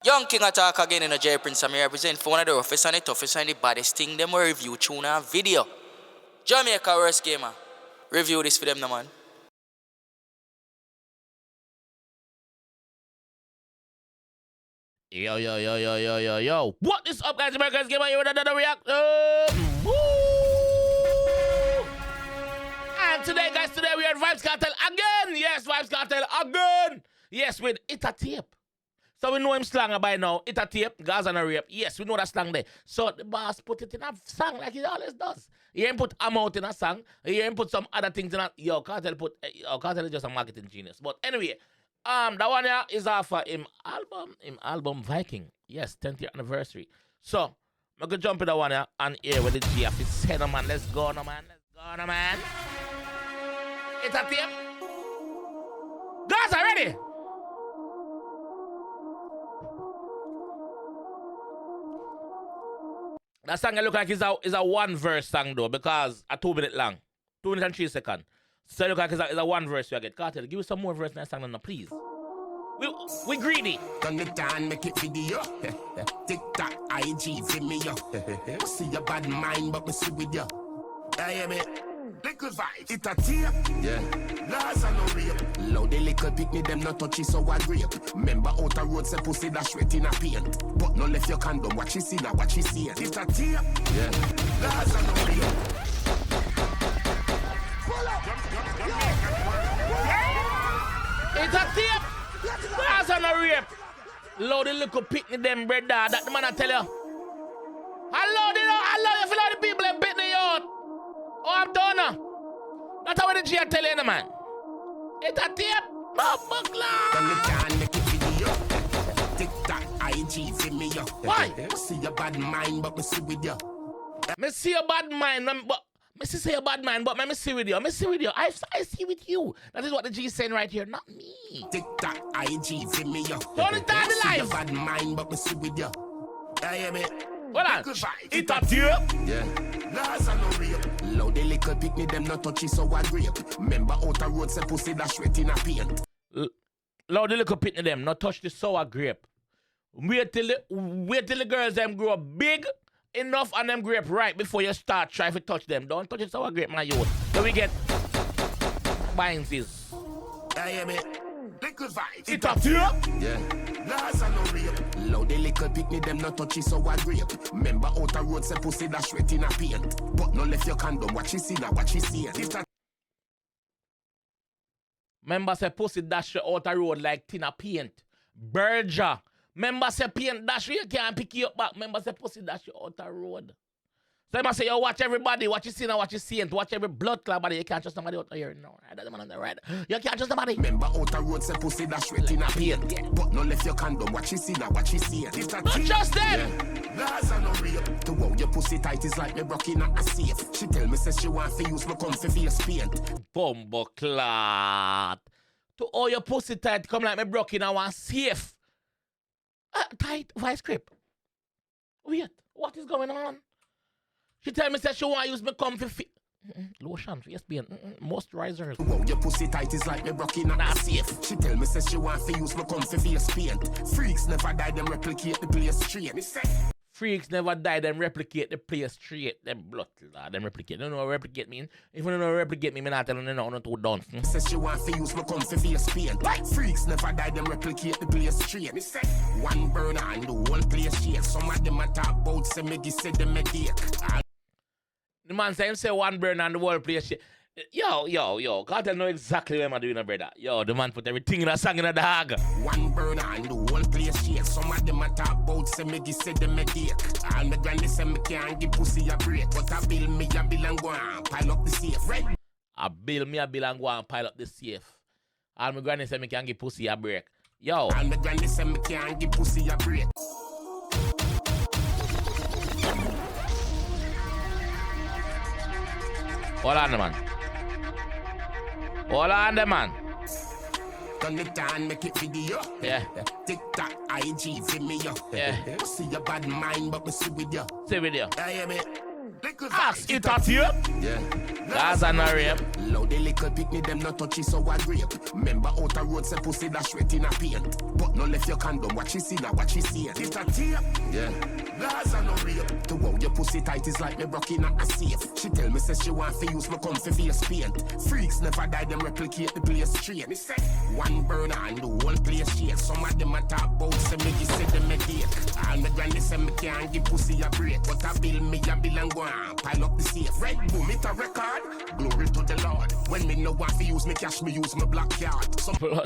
Young King attack again in a J Prince. I represent for one of the roughest and the toughest and the baddest thing. Them will review tune and video. Jamaica worst gamer. Review this for them, no man. Yo. What is up, guys? Jamaica's gamer here with another reaction. Woo! And today, guys, we are Vybz Kartel again. Yes, Vybz Kartel again. Yes, with It a Tape. So we know him slang by now. It a Tape, Gaza and a Rape. Yes, we know that slang there. So the boss put it in a song like he always does. He ain't put amount in a song. He ain't put some other things in a... Kartel is just a marketing genius. But anyway, that one here is off of him album Viking. Yes, 10th year anniversary. So, I'm going to jump in that one here and here with the G of his head, man. Let's go, no man. It's a tape. Guys, are ready? That song look like is a one verse song though, because a 2 minute long. 2 minutes and 3 seconds. So it look like it's a one verse you get. Kartel, give us some more verse in that song now, please. We greedy. Turn it down, make it video. TikTok, IG, Vimeo. See your bad mind, but me see with you. I am it. Little vibes. It a tape. Yeah. Laws are no rape. Loud the little picnic, them not touchy, so I grape. Remember out the road, say pussy dash wet in a paint. But no left your condom, what you see now, what you see. It a tape. Yeah. Laws are no rape. It's a tape. Laws are no rape. Loud the little picnic, them brother. That the man I tell you. Hello, you feel all the people that beat the out. Oh, I'm done now. That's how the G I tell you, man. It's a tape. Turn it down, make it video. TikTok, IG, Vimeo. Why? See your bad mind, but me see with you. Me see your bad mind, but me see your bad mind, but me see with you. Me see with you. I see with you. That is what the G is saying right here, not me. TikTok, IG, Vimeo. Turn it down the See life. your bad mind, but me see with you. I am it. Hold on. Little vibes. It a tape. Yeah. Laws are no rape. Loud the little picnic, them not touchy, so I grape. Remember out the road, say pussy dash wet in a paint. Loud the little picnic them, not touch the sour grape. Wait till the girls them grow big enough and them grape right before you start trying to touch them. Don't touch the sour grape, my youth. So we get binds. I am it. Little vibes. It a tape. Yeah. Laws are no rape. Loud the little picnic, them not touchy, so I grape. Remember out the road, say pussy dash wet in a paint. But no left your condom, what you see now, what you see. It a Member say pussy dash you out the road like Tina paint. Berger. Member say paint dash you can't pick you up back. Member say pussy dash you out the road. So I must say, yo, watch everybody, what you see now, what you see, and watch every blood clot body. You can't trust somebody out here. No, that doesn't matter, right? You can't trust somebody. Remember out the road, say pussy dash wet in a paint. But no left your condom, what you see now, what you see. It a Not just them. Yeah. Laws are no rape. To wow your pussy tight is like me broke in a safe. She tell me says she want to use my comfy face paint. Bumbo clot. To all your pussy tight come like me broke in a one safe. Tight vice grip. Wait, what is going on? She tell me that she want to use my comfy lotion, face paint, moisturizers. Wow, your pussy tight is like me broke in a safe. She tell me says she want to use my comfy face paint. Freaks never die, them replicate the place straight. Me say Freaks never die, them replicate the place straight. Them blood, them replicate. You don't know what replicate mean? If you don't know what replicate mean, me not telling you no, not too done. says she want to use my comfy face paint. Freaks never die, them replicate the place straight. Me say one burner and the whole place shake. Some of them a talk about say me give say them a cake. The man say him say one burn and the whole place shit. Yo, Kartel know exactly what I'm doing, brother. Yo, the man put everything in a song in a dog. One burner and the whole place shake. Some of them a talk about say me give say them a cake. All my granny say me can't give pussy a break. But I bill me a bill and go and pile up the safe, right? I bill and go and pile up the safe. All my granny say me can't give pussy a break. Yo. All my granny say me can't give pussy a break. Hold on, man. Hold on, man. Turn it down, make it video. Yeah. TikTok, IG, Vimeo. Yeah. See your bad mind, but me see with you. See video. I am it. Little Ask vibes. it at you. Yeah. Gaza no rape. Loud the little picnic, them not touchy, so I grape. Remember out the road, say pussy dash wet in a paint. But no left your condom, what she see now, what she see. It a tape. Yeah. Gaza no rape. To wow your pussy tight is like me broke in a safe. She tell me say she want to use my comfy face paint. Freaks never die, them replicate the place straight. Me say one burner and the whole place shake. Some of them a talk about say me give say them a date. All my granny say me can't give pussy a break. But I bill me a bill and go on pile up the safe. Red boom it a record. Glory to the Lord. When me no want to use me cash, me use my black card. Some Black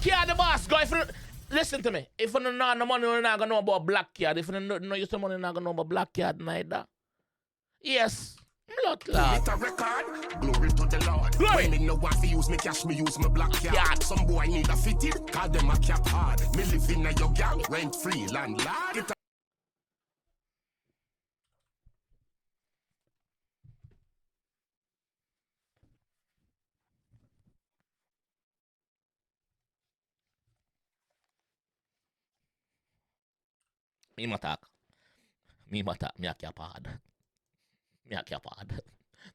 card the boss. Go if you listen to me. If you don't know the money, you're not gonna know about black card. If you don't know use the money, you're not gonna know about black card neither. Yes. Blood clot. It a record. Glory to the Lord. Glory. When me no want to use me cash, me use my black card. Some boy need a fitted, call them a cap hard. Me live in a your gang, rent free landlord. It a Me matak. Me matak. Me a cap hard. Me a cap hard.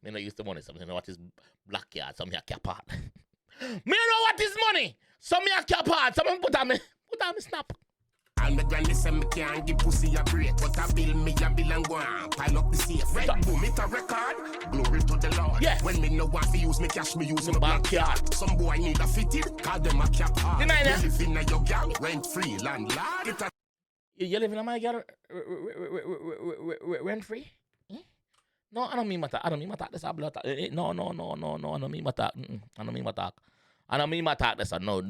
Me no use the money. So me know what is black card. So me a cap hard. Me know what is money. So me a cap hard. So me put on me snap. and the granny say me can't give pussy a break. But I bill me a bill and go on pile up the safe. Red boom it a record. Glory to the Lord. Yeah. When me no want to use me cash, me use my black card. Some boy need a fitted, call them a cap hard. Deny that. Me live in a your gang, rent free landlord. It a You live in my girl rent free? No, I don't mean matak. I don't mean matak. That's a blood. No. I don't mean matak. I don't mean matak. I don't mean matak. That's a no.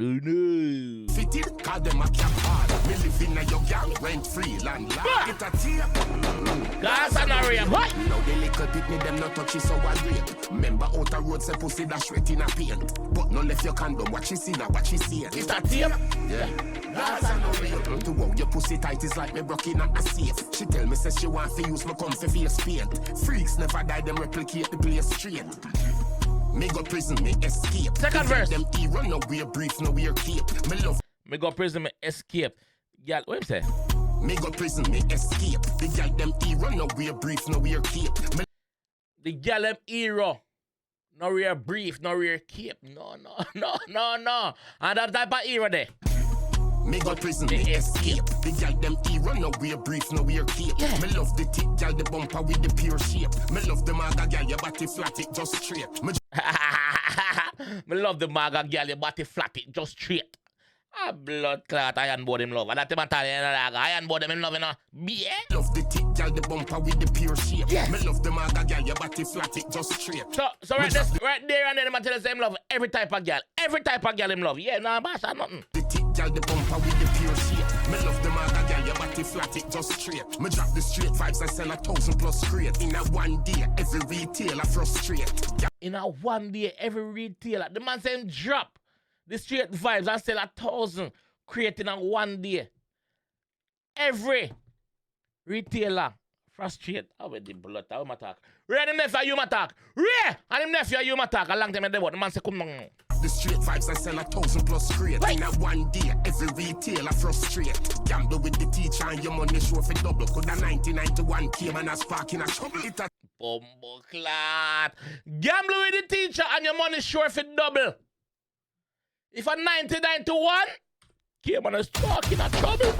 fitted, call them a cap hard. Me live in a your gang, rent free landlord. It a tape. Gaza no rape. What? Now the little picnic them not touchy, so I rape. Remember out the road say pussy dash wet in a paint. But no left your condom, what she see now, what she see. It's a tape. Yeah. Gaza no rape. To wow your pussy tight is like me broke in a safe. She tell me say she want to use my comfy face paint. Freaks never die, them replicate the place straight. Me go prison, me escape. Second verse. Them era, no wear brief, no wear cape. Me love. Me go prison, me escape. Girl, what him say? Me go prison, me escape. The girl them era, no wear brief, no wear cape. Me The girl them hero. No real brief, no real cape. No. And that type of hero there. Me go prison, me escape. The girl them era, no wear brief, no wear cape. Yeah. Me love the thick girl, the bumper with the pure shape. Me love the maga girl, your body flat, it just straight. Me love the maga girl, your body flat, it just straight. Ah, blood clot, iron board him love. And that's the matter, iron board him in love, you know. Yeah. Love the thick girl, the bumper with the pure shape. Yes. Me love the maga girl, your body flat, it just straight. So right there and then the matter the same love. Every type of girl. Every type of girl him love. Yeah, nah, bash, nothing. The thick girl, the bumper with the pure shape. Me love the maga girl, your body flat, it just straight. Me drop the straight vibes and sell 1,000+ crate. In a one day, every retailer frustrate. In a one day, every retailer, the man say him drop the straight vibes and sell 1,000 creating in one day. Every retailer frustrate. How with the blood? How him attack? Ray him nephew you attack. Ray and him nephew you attack. A long time in the boat. The man say come on. The straight vibes and sell 1,000+ crate. Right. In a one day, every retailer frustrate. Gamble with the teacher and your money show for double. Could a 1991 came and a spark in a trouble. It a Bumbo clat. Gamble with the teacher and your money sure for double. If a 99 to 1 came and a spark in a trouble.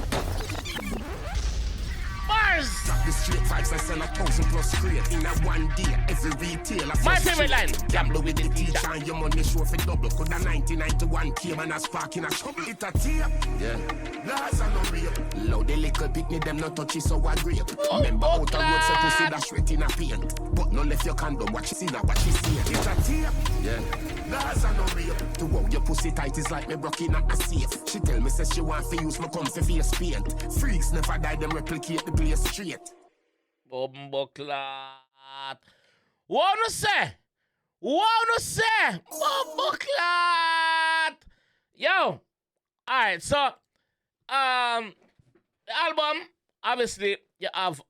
Mars. the straight vibes and sell 1,000+ crate. In a one day, every retailer. My favorite line. Gamble with the teacher and your money show for double. Could a 99 to 1 came and a spark in a trouble. It a tape. Yeah. Laws are no real. Loud the little picnic, them not touchy, so I grape. Remember out the road, say pussy dash wet in a paint. But no left your condom, what you see now, what you see. It a tape. Yeah. Laws are no real. To wow your pussy tight is like me broke in a safe. She tell me, says she want to use my comfy face paint. Freaks never die, them replicate the place straight. Bomboclat. Wanna say? Bomboclat. Yo. Alright, so the album, obviously, you have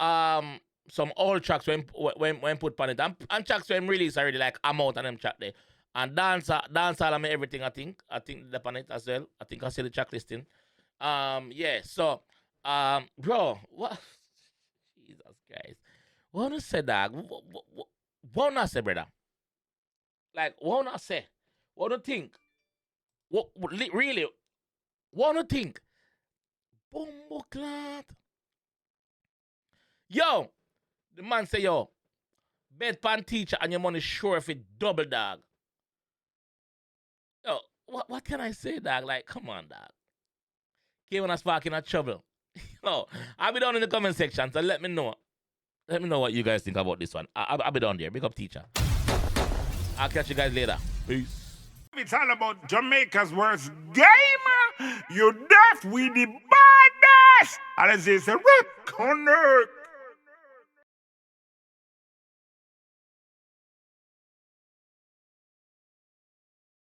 some old tracks when put on it. And tracks when release already, like I'm out on them track there. And dance all and everything, I think they're on it as well. I think I see the track listing. Yeah, so bro, what Jesus Christ. What you say, dog? What you say, brother? Like, what you say? What you think? Really? What you think? Bumbo clat. Yo, the man say, yo, bed pan teacher and your money sure if it double, dog. Yo, what can I say, dog? Like, come on, dog. Came on a spark in a trouble. Yo, I'll be down in the comment section, so let me know. Let me know what you guys think about this one. I'll be down there. Big up, teacher. I'll catch you guys later. Peace. It's all about Jamaica's worst gamer. You deaf with the baddest. And it's a rip connect.